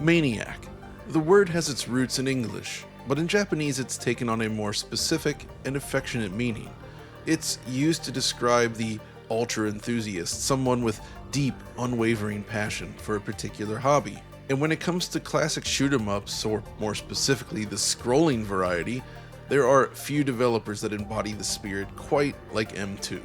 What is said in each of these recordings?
Maniac. The word has its roots in English, but in Japanese it's taken on a more specific and affectionate meaning. It's used to describe the ultra enthusiast, someone with deep, unwavering passion for a particular hobby. And when it comes to classic shoot-'em-ups, or more specifically the scrolling variety, there are few developers that embody the spirit quite like M2.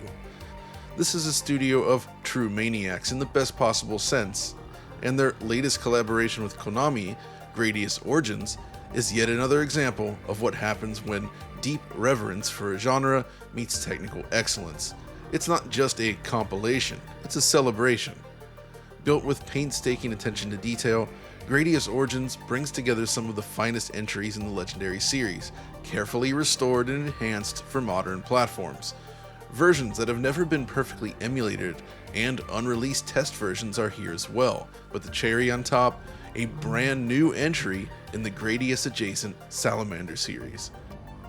This is a studio of true maniacs in the best possible sense, and their latest collaboration with Konami, Gradius Origins, is yet another example of what happens when deep reverence for a genre meets technical excellence. It's not just a compilation, it's a celebration. Built with painstaking attention to detail, Gradius Origins brings together some of the finest entries in the legendary series, carefully restored and enhanced for modern platforms. Versions that have never been perfectly emulated, and unreleased test versions are here as well, but the cherry on top, a brand new entry in the Gradius adjacent Salamander Series.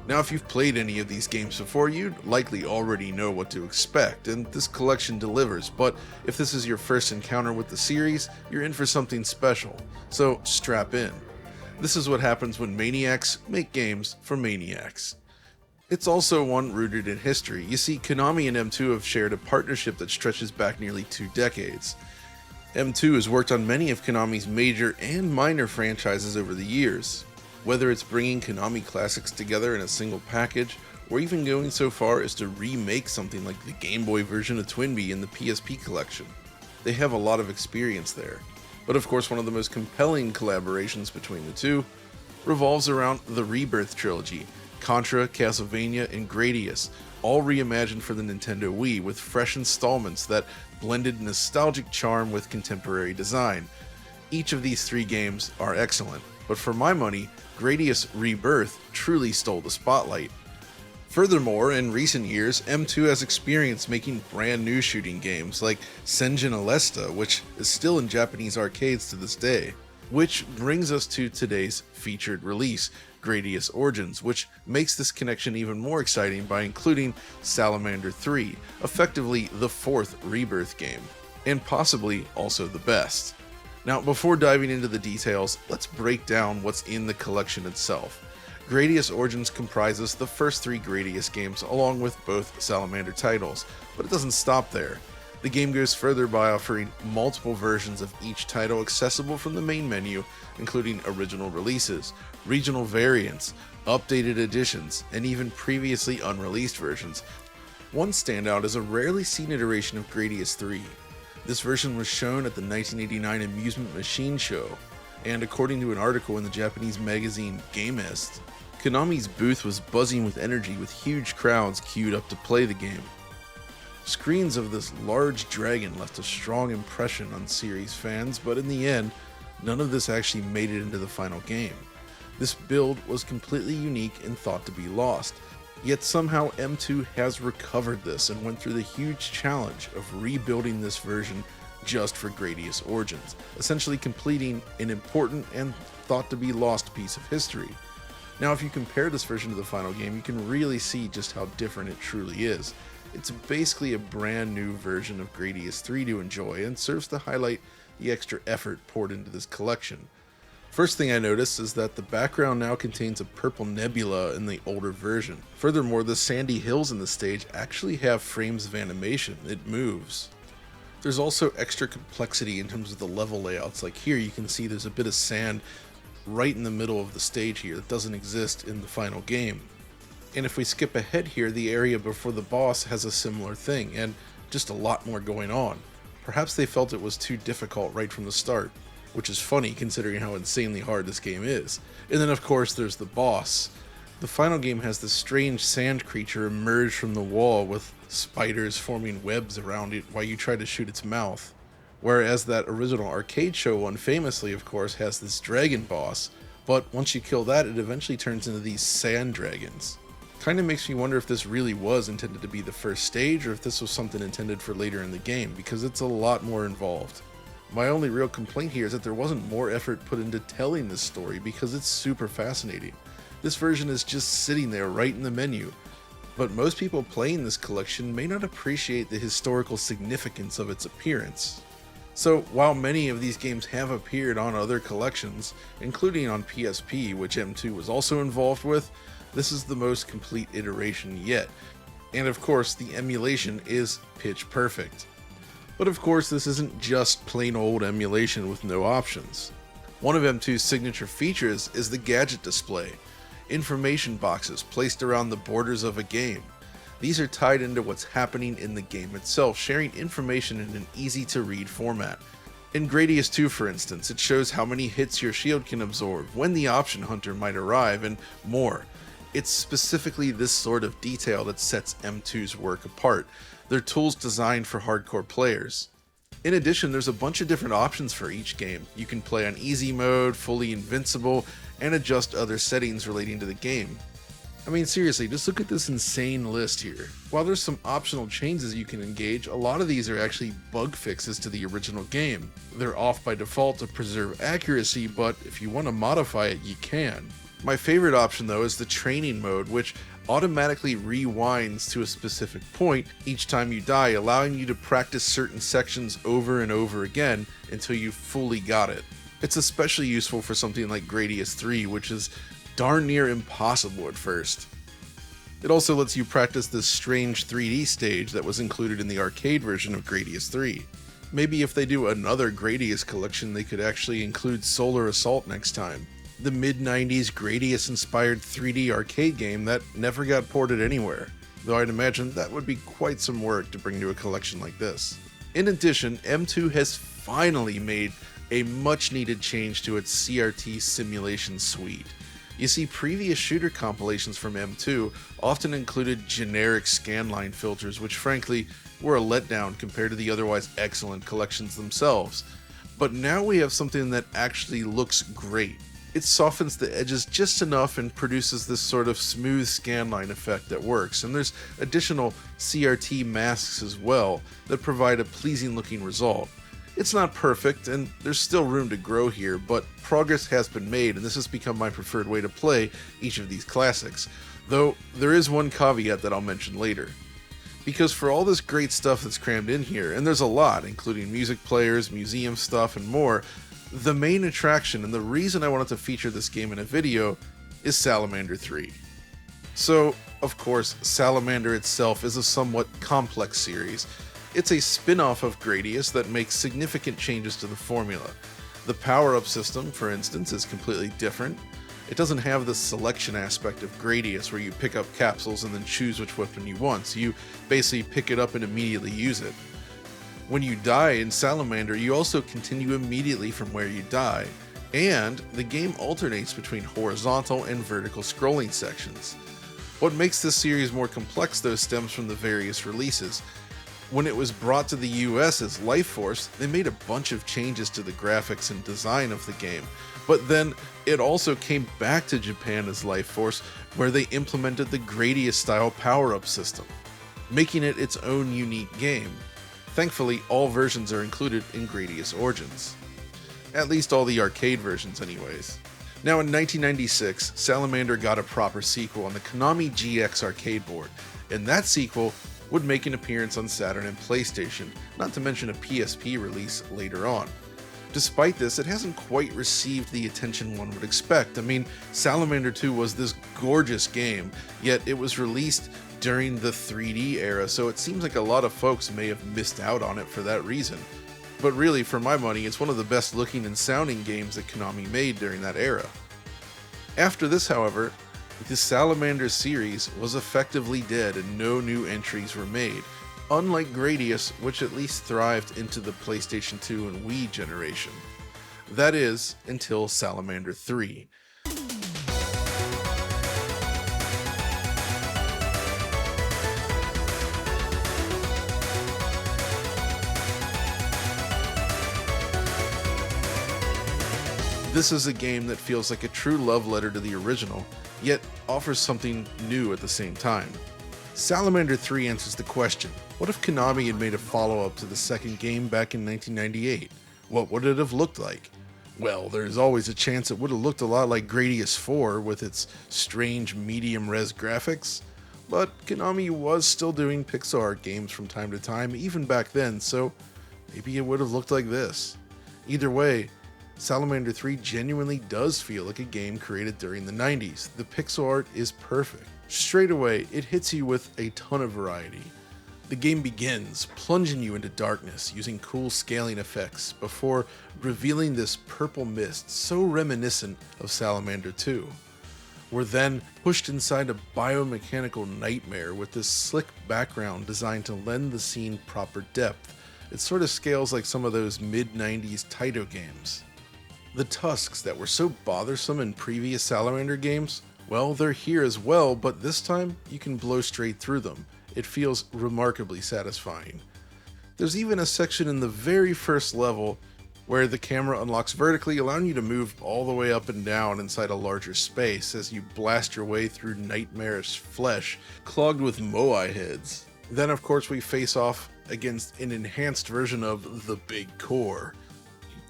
Now, if you've played any of these games before, you'd likely already know what to expect, and this collection delivers, but if this is your first encounter with the series, you're in for something special, so strap in. This is what happens when maniacs make games for maniacs. It's also one rooted in history. You see, Konami and M2 have shared a partnership that stretches back nearly 2 decades. M2 has worked on many of Konami's major and minor franchises over the years, whether it's bringing Konami classics together in a single package, or even going so far as to remake something like the Game Boy version of Twinbee in the PSP collection. They have a lot of experience there. But of course, one of the most compelling collaborations between the two revolves around the Rebirth trilogy, Contra, Castlevania, and Gradius, all reimagined for the Nintendo Wii with fresh installments that blended nostalgic charm with contemporary design. Each of these 3 games are excellent, but for my money, Gradius Rebirth truly stole the spotlight. Furthermore, in recent years, M2 has experience making brand new shooting games like Senjin Alesta, which is still in Japanese arcades to this day. Which brings us to today's featured release, Gradius Origins, which makes this connection even more exciting by including Salamander 3, effectively the 4th Rebirth game, and possibly also the best. Now, before diving into the details, let's break down what's in the collection itself. Gradius Origins comprises the first 3 Gradius games along with both Salamander titles, but it doesn't stop there. The game goes further by offering multiple versions of each title accessible from the main menu, including original releases, regional variants, updated editions, and even previously unreleased versions. One standout is a rarely seen iteration of Gradius 3. This version was shown at the 1989 Amusement Machine Show, and according to an article in the Japanese magazine Gamist, Konami's booth was buzzing with energy with huge crowds queued up to play the game. Screens of this large dragon left a strong impression on series fans, but in the end, none of this actually made it into the final game. This build was completely unique and thought to be lost, yet somehow M2 has recovered this and went through the huge challenge of rebuilding this version just for Gradius Origins, essentially completing an important and thought to be lost piece of history. Now, if you compare this version to the final game, you can really see just how different it truly is. It's basically a brand new version of Gradius 3 to enjoy and serves to highlight the extra effort poured into this collection. First thing I noticed is that the background now contains a purple nebula in the older version. Furthermore, the sandy hills in the stage actually have frames of animation. It moves. There's also extra complexity in terms of the level layouts. Like here you can see there's a bit of sand right in the middle of the stage here that doesn't exist in the final game. And if we skip ahead here, the area before the boss has a similar thing, and just a lot more going on. Perhaps they felt it was too difficult right from the start, which is funny considering how insanely hard this game is. And then of course there's the boss. The final game has this strange sand creature emerge from the wall with spiders forming webs around it while you try to shoot its mouth. Whereas that original arcade show one famously, of course, has this dragon boss, but once you kill that, it eventually turns into these sand dragons. Kinda makes me wonder if this really was intended to be the first stage or if this was something intended for later in the game, because it's a lot more involved. My only real complaint here is that there wasn't more effort put into telling this story because it's super fascinating. This version is just sitting there right in the menu, but most people playing this collection may not appreciate the historical significance of its appearance. So while many of these games have appeared on other collections, including on PSP, which M2 was also involved with, this is the most complete iteration yet. And of course, the emulation is pitch perfect. But of course, this isn't just plain old emulation with no options. One of M2's signature features is the gadget display, information boxes placed around the borders of a game. These are tied into what's happening in the game itself, sharing information in an easy-to-read format. In Gradius 2, for instance, it shows how many hits your shield can absorb, when the option hunter might arrive, and more. It's specifically this sort of detail that sets M2's work apart. They're tools designed for hardcore players. In addition, there's a bunch of different options for each game. You can play on easy mode, fully invincible, and adjust other settings relating to the game. I mean, seriously, just look at this insane list here. While there's some optional changes you can engage, a lot of these are actually bug fixes to the original game. They're off by default to preserve accuracy, but if you want to modify it, you can. My favorite option though is the training mode, which automatically rewinds to a specific point each time you die, allowing you to practice certain sections over and over again until you fully got it. It's especially useful for something like Gradius 3, which is darn near impossible at first. It also lets you practice this strange 3D stage that was included in the arcade version of Gradius 3. Maybe if they do another Gradius collection, they could actually include Solar Assault next time. The mid-90s Gradius-inspired 3D arcade game that never got ported anywhere, though I'd imagine that would be quite some work to bring to a collection like this. In addition, M2 has finally made a much-needed change to its CRT simulation suite. You see, previous shooter compilations from M2 often included generic scanline filters, which frankly were a letdown compared to the otherwise excellent collections themselves. But now we have something that actually looks great. It softens the edges just enough and produces this sort of smooth scanline effect that works, and there's additional CRT masks as well that provide a pleasing looking result. It's not perfect, and there's still room to grow here, but progress has been made, and this has become my preferred way to play each of these classics. Though, there is one caveat that I'll mention later. Because for all this great stuff that's crammed in here, and there's a lot, including music players, museum stuff, and more, the main attraction and the reason I wanted to feature this game in a video is Salamander 3. So, of course, Salamander itself is a somewhat complex series. It's a spin-off of Gradius that makes significant changes to the formula. The power-up system, for instance, is completely different. It doesn't have the selection aspect of Gradius where you pick up capsules and then choose which weapon you want, so you basically pick it up and immediately use it. When you die in Salamander, you also continue immediately from where you die, and the game alternates between horizontal and vertical scrolling sections. What makes this series more complex though stems from the various releases. When it was brought to the US as Life Force, they made a bunch of changes to the graphics and design of the game, but then it also came back to Japan as Life Force, where they implemented the Gradius style power-up system, making it its own unique game. Thankfully, all versions are included in Gradius Origins. At least all the arcade versions anyways. Now in 1996, Salamander got a proper sequel on the Konami GX arcade board, and that sequel would make an appearance on Saturn and PlayStation, not to mention a PSP release later on. Despite this, it hasn't quite received the attention one would expect. I mean, Salamander 2 was this gorgeous game, yet it was released during the 3D era, so it seems like a lot of folks may have missed out on it for that reason. But really, for my money, it's one of the best looking and sounding games that Konami made during that era. After this, however, the Salamander series was effectively dead and no new entries were made, unlike Gradius, which at least thrived into the PlayStation 2 and Wii generation. That is, until Salamander 3. This is a game that feels like a true love letter to the original, yet offers something new at the same time. Salamander 3 answers the question, what if Konami had made a follow-up to the second game back in 1998? What would it have looked like? Well, there's always a chance it would have looked a lot like Gradius 4 with its strange medium-res graphics, but Konami was still doing pixel art games from time to time, even back then, so maybe it would have looked like this. Either way, Salamander 3 genuinely does feel like a game created during the 90s. The pixel art is perfect. Straight away, it hits you with a ton of variety. The game begins plunging you into darkness using cool scaling effects before revealing this purple mist so reminiscent of Salamander 2. We're then pushed inside a biomechanical nightmare with this slick background designed to lend the scene proper depth. It sort of scales like some of those mid-90s Taito games. The tusks that were so bothersome in previous Salamander games, well, they're here as well, but this time you can blow straight through them. It feels remarkably satisfying. There's even a section in the very first level where the camera unlocks vertically, allowing you to move all the way up and down inside a larger space as you blast your way through nightmarish flesh clogged with moai heads. Then of course we face off against an enhanced version of the Big Core.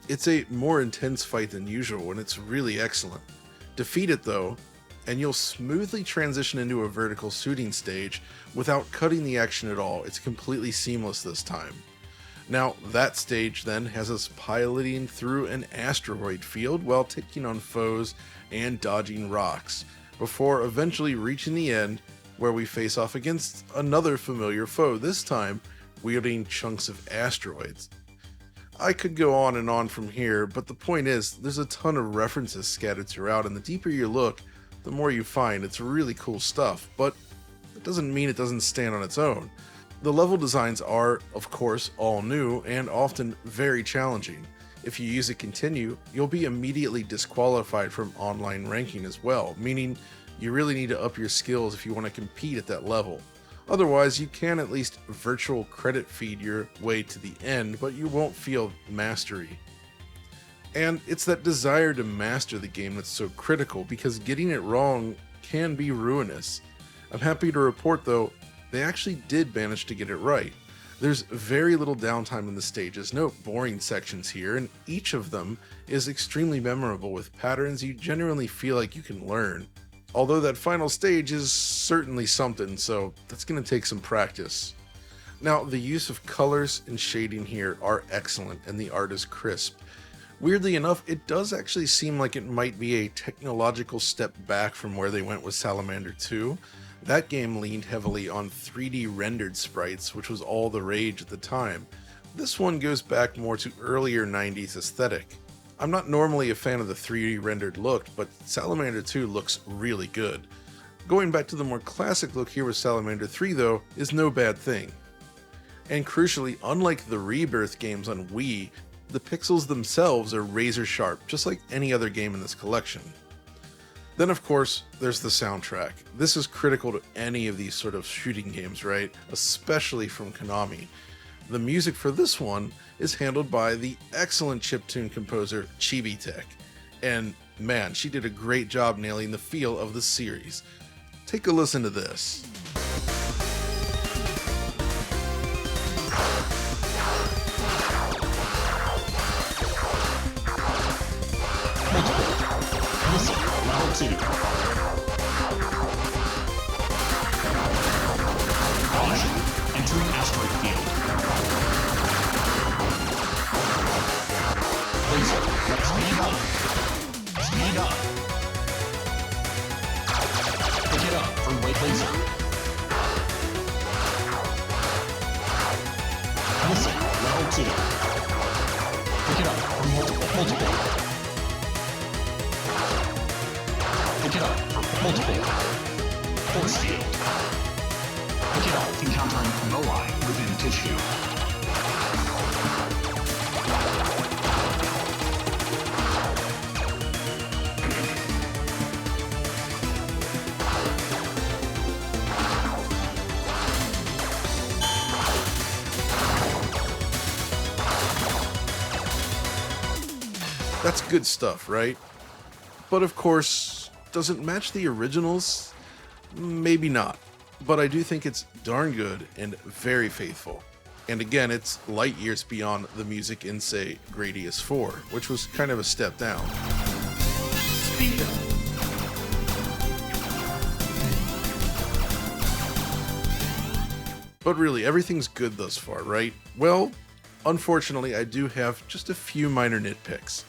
It's a more intense fight than usual, and it's really excellent. Defeat it though, and you'll smoothly transition into a vertical shooting stage without cutting the action at all. It's completely seamless this time. Now, that stage then has us piloting through an asteroid field while taking on foes and dodging rocks, before eventually reaching the end where we face off against another familiar foe, this time wielding chunks of asteroids. I could go on and on from here, but the point is, there's a ton of references scattered throughout, and the deeper you look, the more you find. It's really cool stuff, but it doesn't mean it doesn't stand on its own. The level designs are, of course, all new and often very challenging. If you use a continue, you'll be immediately disqualified from online ranking as well, meaning you really need to up your skills if you want to compete at that level. Otherwise, you can at least virtual credit feed your way to the end, but you won't feel mastery. And it's that desire to master the game that's so critical, because getting it wrong can be ruinous. I'm happy to report though, they actually did manage to get it right. There's very little downtime in the stages, no boring sections here, and each of them is extremely memorable with patterns you genuinely feel like you can learn. Although that final stage is certainly something, so that's going to take some practice. Now, the use of colors and shading here are excellent, and the art is crisp. Weirdly enough, it does actually seem like it might be a technological step back from where they went with Salamander 2. That game leaned heavily on 3D rendered sprites, which was all the rage at the time. This one goes back more to earlier 90s aesthetic. I'm not normally a fan of the 3D rendered look, but Salamander 2 looks really good. Going back to the more classic look here with Salamander 3 though, is no bad thing. And crucially, unlike the Rebirth games on Wii, the pixels themselves are razor sharp, just like any other game in this collection. Then of course, there's the soundtrack. This is critical to any of these sort of shooting games, right? Especially from Konami. The music for this one is handled by the excellent chiptune composer Chibi-Tech. And man, she did a great job nailing the feel of the series. Take a listen to this. Entering asteroid field. Laser, speed up. Speed up. Pick it up for weight laser. Missile, level 2. Pick it up for multiple. Pick it up for multiple. Force field. Pick it up, encountering moai within tissue. That's good stuff, right? But of course, does it match the originals? Maybe not. But I do think it's darn good and very faithful. And again, it's light years beyond the music in, say, Gradius 4, which was kind of a step down. Speed up. But really, everything's good thus far, right? Well, Unfortunately, I do have just a few minor nitpicks.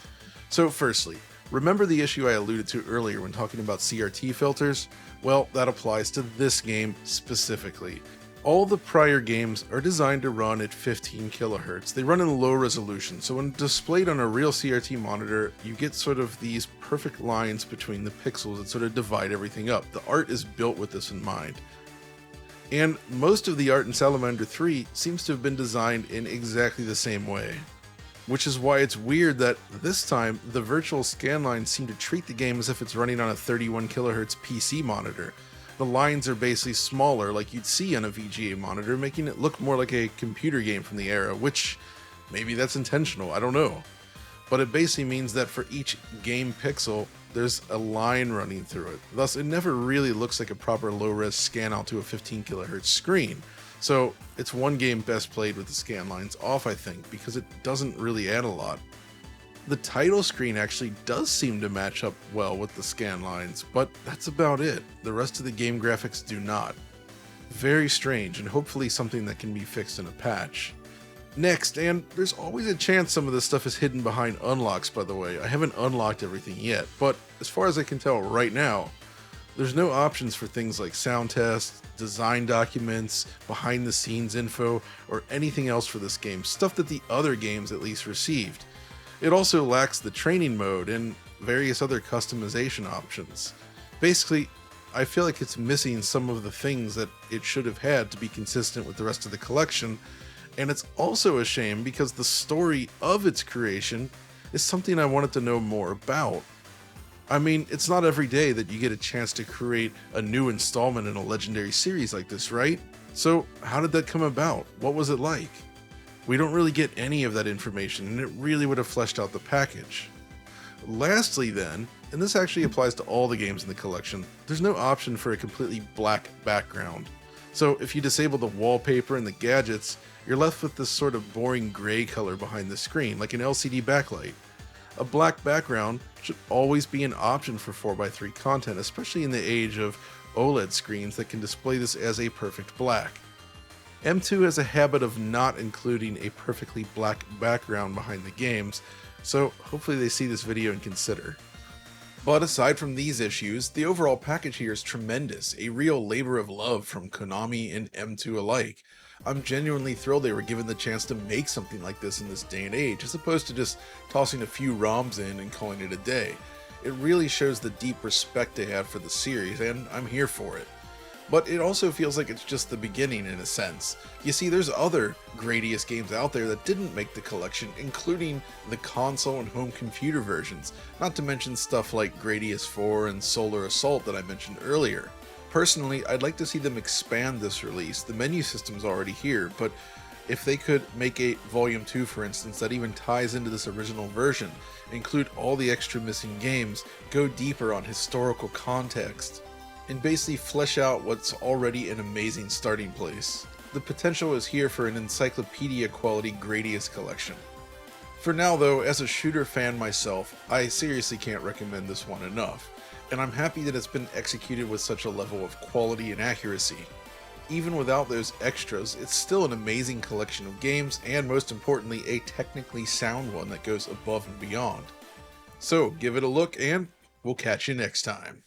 So firstly, remember the issue I alluded to earlier when talking about CRT filters? Well, that applies to this game specifically. All the prior games are designed to run at 15 kHz. They run in low resolution, so when displayed on a real CRT monitor, you get sort of these perfect lines between the pixels that sort of divide everything up. The art is built with this in mind. And most of the art in Salamander 3 seems to have been designed in exactly the same way. Which is why it's weird that this time the virtual scanlines seem to treat the game as if it's running on a 31 kHz PC monitor. The lines are basically smaller like you'd see on a VGA monitor, making it look more like a computer game from the era, which maybe that's intentional, I don't know. But it basically means that for each game pixel, there's a line running through it. Thus, it never really looks like a proper low-res scan out to a 15 kHz screen. So it's one game best played with the scan lines off, I think, because it doesn't really add a lot. The title screen actually does seem to match up well with the scan lines, but that's about it. The rest of the game graphics do not. Very strange, and hopefully something that can be fixed in a patch. Next, and there's always a chance some of this stuff is hidden behind unlocks, by the way. I haven't unlocked everything yet, but as far as I can tell right now, there's no options for things like sound tests, design documents, behind the scenes info, or anything else for this game, stuff that the other games at least received. It also lacks the training mode and various other customization options. Basically, I feel like it's missing some of the things that it should have had to be consistent with the rest of the collection, and it's also a shame because the story of its creation is something I wanted to know more about. I mean, it's not every day that you get a chance to create a new installment in a legendary series like this, right? So how did that come about? What was it like? We don't really get any of that information, and it really would have fleshed out the package. Lastly then, and this actually applies to all the games in the collection, there's no option for a completely black background. So if you disable the wallpaper and the gadgets, you're left with this sort of boring gray color behind the screen, like an LCD backlight. A black background should always be an option for 4x3 content, especially in the age of OLED screens that can display this as a perfect black. M2 has a habit of not including a perfectly black background behind the games, so hopefully they see this video and consider. But aside from these issues, the overall package here is tremendous, a real labor of love from Konami and M2 alike. I'm genuinely thrilled they were given the chance to make something like this in this day and age, as opposed to just tossing a few ROMs in and calling it a day. It really shows the deep respect they have for the series, and I'm here for it. But it also feels like it's just the beginning in a sense. You see, there's other Gradius games out there that didn't make the collection, including the console and home computer versions, not to mention stuff like Gradius 4 and Solar Assault that I mentioned earlier. Personally, I'd like to see them expand this release. The menu system's already here, but if they could make a Volume 2, for instance, that even ties into this original version, include all the extra missing games, go deeper on historical context, and basically flesh out what's already an amazing starting place. The potential is here for an encyclopedia quality Gradius collection. For now though, as a shooter fan myself, I seriously can't recommend this one enough, and I'm happy that it's been executed with such a level of quality and accuracy. Even without those extras, it's still an amazing collection of games, and most importantly, a technically sound one that goes above and beyond. So give it a look, and we'll catch you next time.